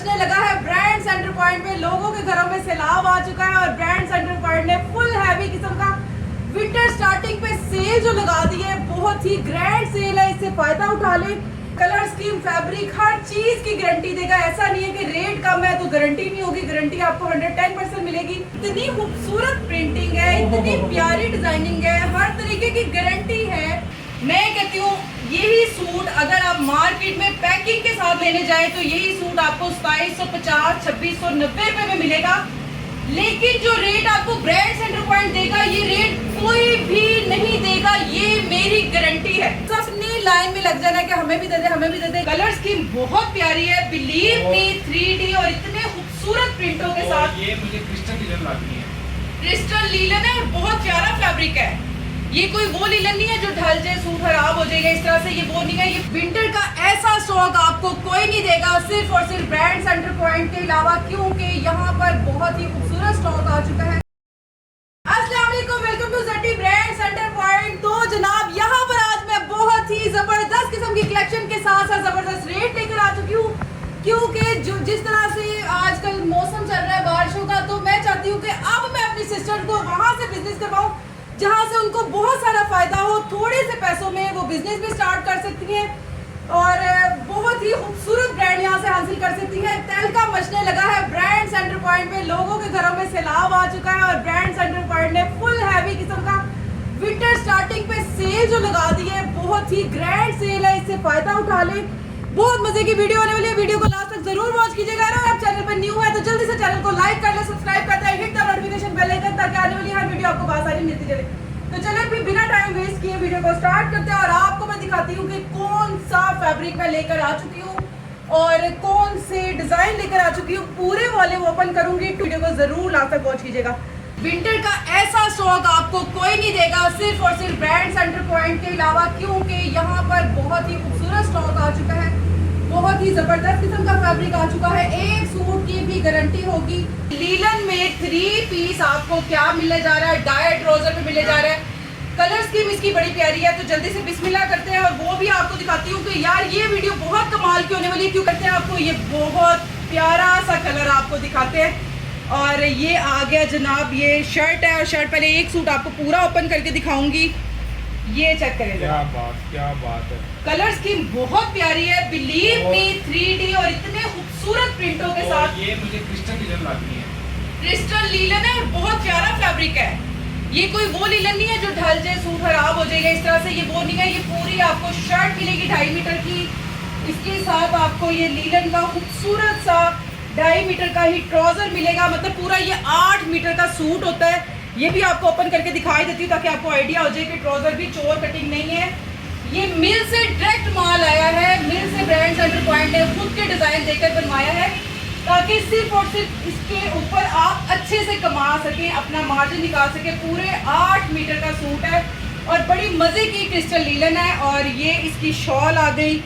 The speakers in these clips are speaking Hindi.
मचने लगा है ब्रांड सेंटर पॉइंट में। लोगों के घरों में सैलाब आ चुका है और ब्रांड सेंटर पॉइंट ने फुल हैवी किस्म का विंटर स्टार्टिंग पे सेल जो लगा दी है, बहुत ही ग्रैंड सेल है, इससे फायदा उठा ले। कलर स्कीम, फैब्रिक, हर चीज की गारंटी देगा। ऐसा नहीं है कि रेट कम है तो गारंटी नहीं होगी, गारंटी आपको 110% मिलेगी। इतनी खूबसूरत प्रिंटिंग है, इतनी प्यारी डिजाइनिंग है, हर तरीके की गारंटी है। मैं कहती हूँ यही सूट अगर आप मार्केट में पैकिंग के साथ लेने जाए तो यही सूट आपको 2750, 2690 रुपए में मिलेगा। लेकिन जो रेट आपको ब्रांड सेंटर पॉइंट देगा, ये रेट कोई भी नहीं देगा, ये मेरी गारंटी है। अपनी लाइन में लग जाना कि हमें भी दे दे, हमें भी दे दे। कलर स्कीम बहुत प्यारी है, बिलीव मी, 3D और इतने खूबसूरत प्रिंटों के साथ। ये मुझे क्रिस्टल लीलन लगती है, क्रिस्टल लीलन है और बहुत प्यारा फैब्रिक है। ये कोई वो लीलन नहीं है जो ढल जाए, सूट खराब हो जाएगा इस तरह से, ये वो नहीं है। ये विंटर का ऐसा स्टॉक आपको कोई नहीं देगा, सिर्फ और सिर्फ ब्रांड सेंटर पॉइंट के अलावा, क्योंकि यहाँ पर बहुत ही खूबसूरत स्टॉक आ चुका है। अस्सलाम वालेकुम, welcome to Zati brand centre point. तो जनाब यहाँ पर आज मैं बहुत ही जबरदस्त किस्म की कलेक्शन के साथ साथ जबरदस्त रेट लेकर आ चुकी हूँ, क्योंकि जो जिस तरह से आजकल मौसम चल रहा है बारिशों का, तो मैं चाहती हूँ कि अब मैं अपनी सिस्टर को वहाँ से बिजनेस करवाऊँ जहाँ से उनको बहुत सारा फायदा हो। थोड़े से पैसों में वो बिजनेस भी स्टार्ट कर सकती हैं और बहुत ही खूबसूरत ब्रांड यहाँ से हासिल कर सकती हैं। तहलका मचने लगा है ब्रांड सेंटर पॉइंट में, लोगों के घरों में सैलाब आ चुका है और ब्रांड सेंटर पॉइंट ने फुल हैवी किस्म का विंटर स्टार्टिंग पे सेल जो लगा दी है, बहुत ही ग्रैंड सेल है, इससे फायदा उठा ले। बहुत मजे की वीडियो होने वाली है, वीडियो को लास्ट तक जरूर वॉच कीजिएगा। अगर आप चैनल पर न्यू है तो जल्दी से चैनल को लाइक कर ले, सब्सक्राइब कर दे, hit the notification bell icon ताकि आने वाली हर वीडियो आपको आसानी मिलती चले। तो चलिए फिर बिना टाइम वेस्ट किए वीडियो को स्टार्ट करते हैं और आपको मैं दिखाती हूँ कि कौन सा फैब्रिक मैं लेकर आ चुकी हूँ और कौन से डिजाइन लेकर आ चुकी हूँ। पूरे वॉल्यूम ओपन करूंगी, वीडियो को जरूर लास्ट तक वॉच कीजिएगा। विंटर का ऐसा स्टॉक आपको कोई नहीं देगा, सिर्फ और सिर्फ ब्रांड सेंटर पॉइंट के अलावा, क्योंकि यहाँ पर बहुत ही खूबसूरत स्टॉक आ चुका है, बहुत ही जबरदस्त किस्म का फैब्रिक आ चुका है। एक सूट की भी गारंटी होगी। लीलन में 3 पीस आपको क्या मिलने जा रहा है, डाई ट्राउजर पे मिलने जा रहा है। कलर स्कीम इसकी बड़ी प्यारी है, तो जल्दी से बिस्मिल्लाह करते हैं और वो भी आपको दिखाती हूँ कि यार ये वीडियो बहुत कमाल की होने वाली है। क्यों करते हैं आपको ये बहुत प्यारा सा कलर आपको दिखाते हैं। और ये आ गया जनाब, ये शर्ट है और शर्ट पहले एक सूट आपको पूरा ओपन करके दिखाऊंगी। ये चेक करें, क्या बात है। कलर स्कीम बहुत प्यारी है, बिलीव मी, 3D और इतने खूबसूरत प्रिंटों के साथ। ये मुझे क्रिस्टल लीलन लगती है, क्रिस्टल लीलन है और बहुत प्यारा फैब्रिक है। ये कोई वो लीलन नहीं है जो ढल जाए, सूट खराब हो जाएगा इस तरह से, ये वो नहीं है। ये पूरी आपको शर्ट मिलेगी 2.5 मीटर की, इसके साथ आपको ये लीलन का खूबसूरत सा 2.5 मीटर का ही ट्राउजर मिलेगा। मतलब पूरा ये 8 मीटर का सूट होता है। ये भी आपको ओपन करके दिखाई देती हूँ ताकि आपको आइडिया हो जाए कि ट्राउजर भी चोर कटिंग नहीं है। ये मिल से डायरेक्ट माल आया है, मिल से ब्रांड सेंटर पॉइंट ने खुद के डिजाइन देकर बनवाया है ताकि सिर्फ और सिर्फ इसके ऊपर आप अच्छे से कमा सकें, अपना मार्जिन निकाल सकें। पूरे 8 मीटर का सूट है और बड़ी मजे की क्रिस्टल लीलन है। और ये इसकी शॉल आ गई।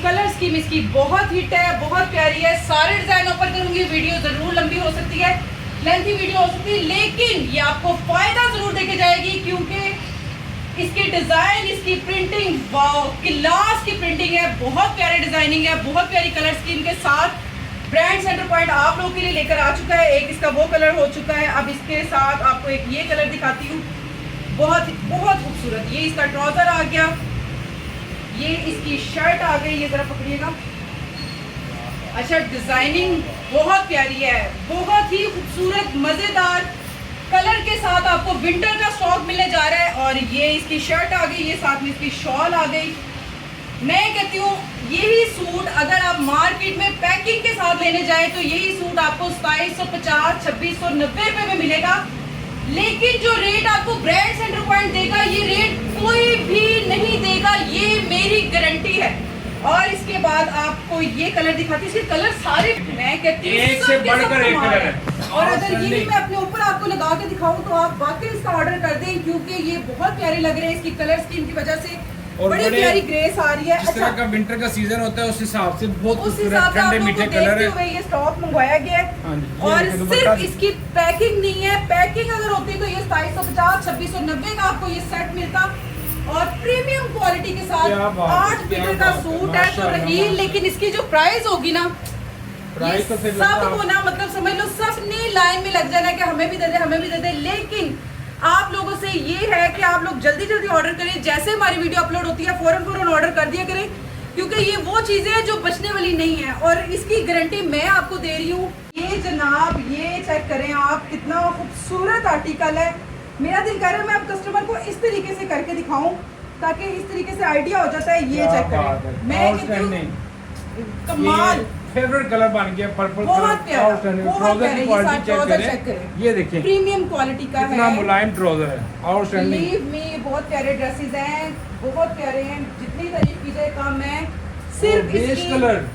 कलर स्कीम इसकी बहुत हिट है, बहुत प्यारी है। सारे डिजाइन ओपन करूंगी, वीडियो जरूर लंबी हो सकती है, लेंथी वीडियो हो सकती है, लेकिन ये आपको फायदा जरूर देके जाएगी क्योंकि इसकी डिजाइन, इसकी प्रिंटिंग, वाओ क्लास की प्रिंटिंग है, बहुत प्यारी डिजाइनिंग है, बहुत प्यारी कलर स्कीम के साथ ब्रांड सेंटर पॉइंट आप लोगों के लिए लेकर आ चुका है। एक इसका वो कलर हो चुका है, अब इसके साथ आपको एक ये कलर दिखाती हूँ, बहुत बहुत खूबसूरत। ये इसका ट्राउजर आ गया, ये इसकी शर्ट आ गई, ये जरा पकड़िएगा। अच्छा, डिजाइनिंग बहुत प्यारी है, बहुत ही खूबसूरत मजेदार कलर के साथ आपको विंटर का स्टॉक मिलने जा रहा है। और ये इसकी शर्ट आ गई, ये साथ में इसकी शॉल आ गई। मैं कहती हूँ यही सूट अगर आप मार्केट में पैकिंग के साथ लेने जाए तो यही सूट आपको 2750, 2690 रुपए में मिलेगा। लेकिन जो रेट आपको ब्रांड सेंटर पॉइंट देगा, ये रेट कोई भी नहीं देगा, ये मेरी गारंटी है। और इसके बाद आपको ये कलर दिखाती हूँ, इसके कलर सारे मैं कहती हूँ एक से बढ़कर एक कलर है। और अगर ये भी मैं अपने ऊपर आपको लगा के दिखाऊं तो आप वाकई इसका ऑर्डर कर दें, क्योंकि ये बहुत प्यारे लग रहे हैं इसकी कलर स्कीम की वजह से। और बड़ी प्यारी ग्रेस आ रही है। जिस तरह का विंटर का सीजन होता है उस हिसाब से बहुत उस हिसाब से ठंडे मीठे कलर है। ये स्टॉक मंगवाया गया है। और सिर्फ इसकी पैकिंग नहीं है, पैकिंग अगर होती तो ये 2750, 2690 का आपको ये सेट मिलता और प्रीमियम क्वालिटी के साथ 8 मीटर का सूट है तो रही। लेकिन इसकी जो प्राइस होगी ना, प्राइस तो फिर लगता सबको है- ना मतलब समझ लो सबने लाइन में लग जाना कि हमें भी दे दे हमें भी दे दे, लेकिन आप लोगों से ये है कि आप लोग जल्दी जल्दी ऑर्डर करें। जैसे हमारी वीडियो अपलोड होती है फौरन ऑर्डर कर दिया करें, क्योंकि ये वो चीज़ें हैं जो बचने वाली नहीं है और इसकी गारंटी मैं आपको दे रही हूँ। ये जनाब ये चेक करें आप, कितना खूबसूरत आर्टिकल है। मेरा दिल कर रहा है मैं अब कस्टमर को इस तरीके से करके दिखाऊं ताकि इस तरीके से आइडिया हो जाता है। ये क्या चेक बात करें, है, मैं outstanding। कमाल, फेवरेट कलर बन गया पर्पल बहुत प्यारा, आउटस्टैंडिंग। बहुत ट्राउजर प्यारा। की ये क्वालिटी साथ चेक ट्राउजर करें, चेक करें। ये देखें प्रीमियम क्वालिटी का कितना है। मुलायम ट्राउजर है, आउटस्टैंडिंग। लीव में बहुत प्यारे ड्रेसेस हैं, बहुत प्यारे हैं, जितनी तारीफ की जाए कम है। सिर्फ बेस इसकी कलर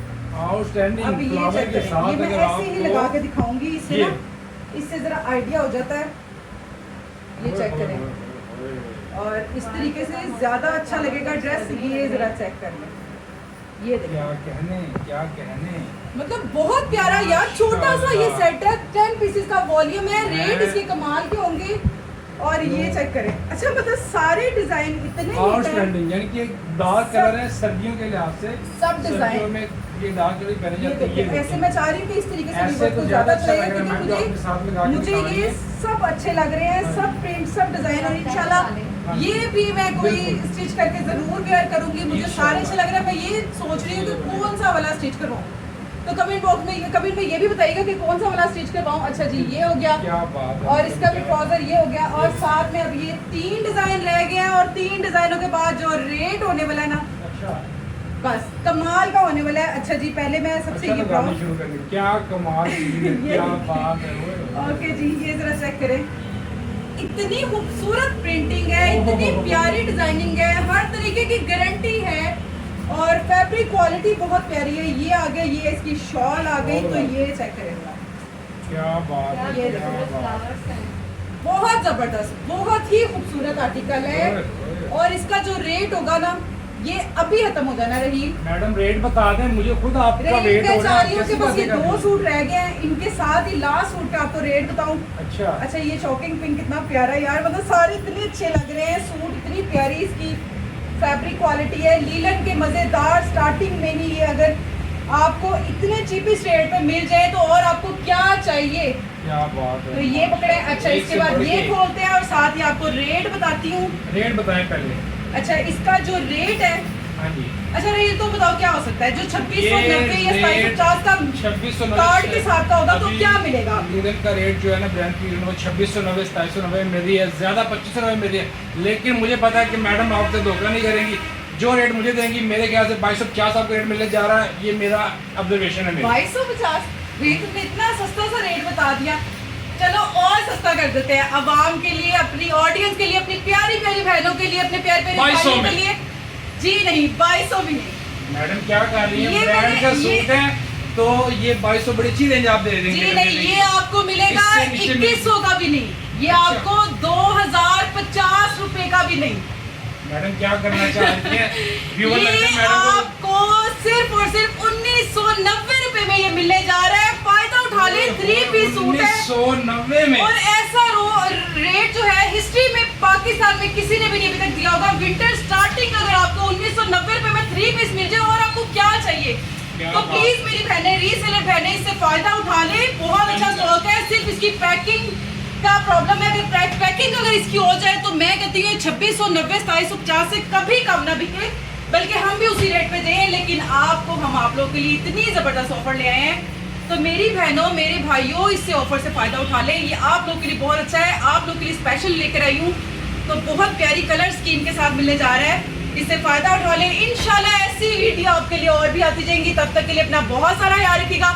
आउटस्टैंडिंग अब ये फ्लावर चेक के करें, साथ ये मैं अगर ऐसे ही लगा के आपको दिखाऊंगी, इससे ये। ना इससे जरा आइडिया हो जाता है। ये चेक करें और इस तरीके से ज्यादा अच्छा लगेगा ड्रेस। ये जरा चेक कर लें, ये क्या देखिए कहने मतलब बहुत प्यारा यार। छोटा सा ये सेट है, 10 पीसेस का वॉल्यूम है, रेट इसके कमाल के होंगे। और ये चेक करें, अच्छा मतलब सारे डिजाइन इतने नीट हैं। आउटस्टैंडिंग, यानी कि डार्क कलर है सर्दियों के लिहाज से। सब डिजाइन सर्दियों में ये डार्क कलर पहने ये जाते हैं। देखिए, ऐसे मैं चाह रही हूँ कि इस तरीके से ऐसे वीवर्स तो को ज्यादा ज्यादा अच्छा चाहिए, लग रहा है, मैं क्योंकि अपने साथ लगा के मुझे दिखा रही ये हूँ। सब अच्छे लग रहे हैं, सब प्रिंट सब डिजाइन। और इंशाल्लाह ये भी मैं कोई बिल्कुल। स्टिच करके जरूर वेयर करूंगी। मुझे सारे अच्छे लग रहे हैं, मैं ये सोच रही हूँ कि कौन सा वाला स्टिच करवाऊँ। तो कमेंट बॉक्स में कमेंट में ये भी बताइएगा कि कौन सा वाला स्टिच करवाऊँ। अच्छा जी, ये हो गया क्या बात है। और इसका भी ट्राउजर ये हो गया और साथ में अब ये 3 डिजाइन रह गए हैं और 3 डिजाइनों के बाद जो रेट होने वाला है ना, अच्छा बस कमाल का होने वाला है। अच्छा जी, पहले मैं सबसे अच्छा ये तो गाने बताऊँ। शुरू कर दी। क्या कमाल चीज़ है, क्या बात है वो। ओके जी, ये जरा चेक करें, इतनी खूबसूरत प्रिंटिंग है, इतनी प्यारी डिजाइनिंग है, हर तरीके की गारंटी है और फैब्रिक क्वालिटी बहुत प्यारी है। ये आ गया, ये इसकी शॉल आ गई, तो ये चेक करें, क्या बात है, ये क्या देखो, बात है। बहुत जबरदस्त, बहुत ही खूबसूरत आर्टिकल है। और इसका जो रेट होगा ना, ये अभी खत्म हो जाना रही। मैडम रेट बता दें, मुझे खुद आपका रेट वेट मैं हो रहा चाह है। रही हूँ कि कैसी बस ये बातें कर 2 रही हैं? सूट रह गए हैं, इनके साथ ही लास्ट सूट का आपको रेट बताऊँ। अच्छा अच्छा, ये शॉकिंग पिंक कितना प्यारा है यार, मतलब सारे इतने अच्छे लग रहे हैं। सूट इतनी प्यारी इसकी फैब्रिक क्वालिटी है, लीलन के मज़ेदार। स्टार्टिंग में ही ये अगर आपको इतने चीपेस्ट रेट पे मिल जाए तो और आपको क्या चाहिए। क्या बात है। तो ये पकड़े। अच्छा, एक इसके से बाद बढ़ ये के। खोलते हैं और साथ ही आपको रेट बताती हूँ। रेट बताएं पहले। अच्छा, इसका जो रेट है, हाँ जी, अच्छा रेट तो बताओ क्या हो सकता है। जो 2690 या रेट 2750 का 2690 कार्ड के साथ का होगा तो अभी क्या मिलेगा आपको? लीलन का रेट जो है ना ब्रांड की वो 2690 2790 में मिल रही है, ज़्यादा 2590 में मिल रही है। लेकिन मुझे पता है कि मैडम आपसे धोखा नहीं करेंगी। जो रेट मुझे देंगी मेरे ख्याल से 2250 आपको रेट मिलने जा रहा है। ये मेरा ऑब्जर्वेशन है। 2250 रेट तुमने इतना सस्ता सा रेट बता दिया। चलो और सस्ता कर देते हैं अवाम के लिए, अपनी ऑडियंस के लिए, अपनी प्यारी प्यारी बहनों के लिए, अपने प्यारे प्यारे 2200 भाइयों के में। लिए। जी नहीं, 2200 भी नहीं। मैडम क्या कर रही है, ये ब्रांड का मैंने- सूट है तो ये 2200 बड़ी अच्छी रेंज आप दे देंगे। जी नहीं, ये आपको मिलेगा इससे नीचे 2100 का भी नहीं, ये अच्छा। आपको 2050 रुपए का भी नहीं। मैडम क्या करना चाहती हैं? व्यूअर लगते ये हैं मैडम को। आपको सिर्फ और सिर्फ 1990 रुपए में ये मिलने जा रहा है। फायदा उठा ले, 3 पीस सूट है 1990 में। और ऐसा रेट जो है हिस्ट्री में पाकिस्तान में किसी ने भी नहीं अभी तक दिया होगा। विंटर स्टार्टिंग अगर आपको 1990 रुपए में 3 पीस मिल जाए और आपको क्या चाहिए। क्या तो बात। प्लीज मेरी बहनें, रीसेलर बहनें, इससे फायदा उठा ले। बहुत अच्छा स्टॉक है, सिर्फ इसकी पैकिंग का प्रॉब्लम है। अगर पैकिंग अगर इसकी हो जाए तो मैं कहती हूँ 2690 2750 से कभी कम ना बिके, बल्कि हम भी उसी रेट पे दें। लेकिन आपको हम आप लोगों के लिए इतनी ज़बरदस्त ऑफर ले आए हैं, तो मेरी बहनों मेरे भाइयों इससे ऑफर से फ़ायदा उठा लें। ये आप लोगों के लिए बहुत अच्छा है, आप लोगों के लिए स्पेशल लेकर आई हूँ। तो बहुत प्यारी कलर स्कीम के साथ मिलने जा रहा है, इससे फ़ायदा उठा लें। इंशाल्लाह ऐसी वीडियो आपके लिए और भी आती जाएंगी। तब तक के लिए अपना बहुत सारा याद रखिएगा,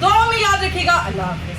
दुआ में याद रखिएगा। अल्लाह हाफ़िज़।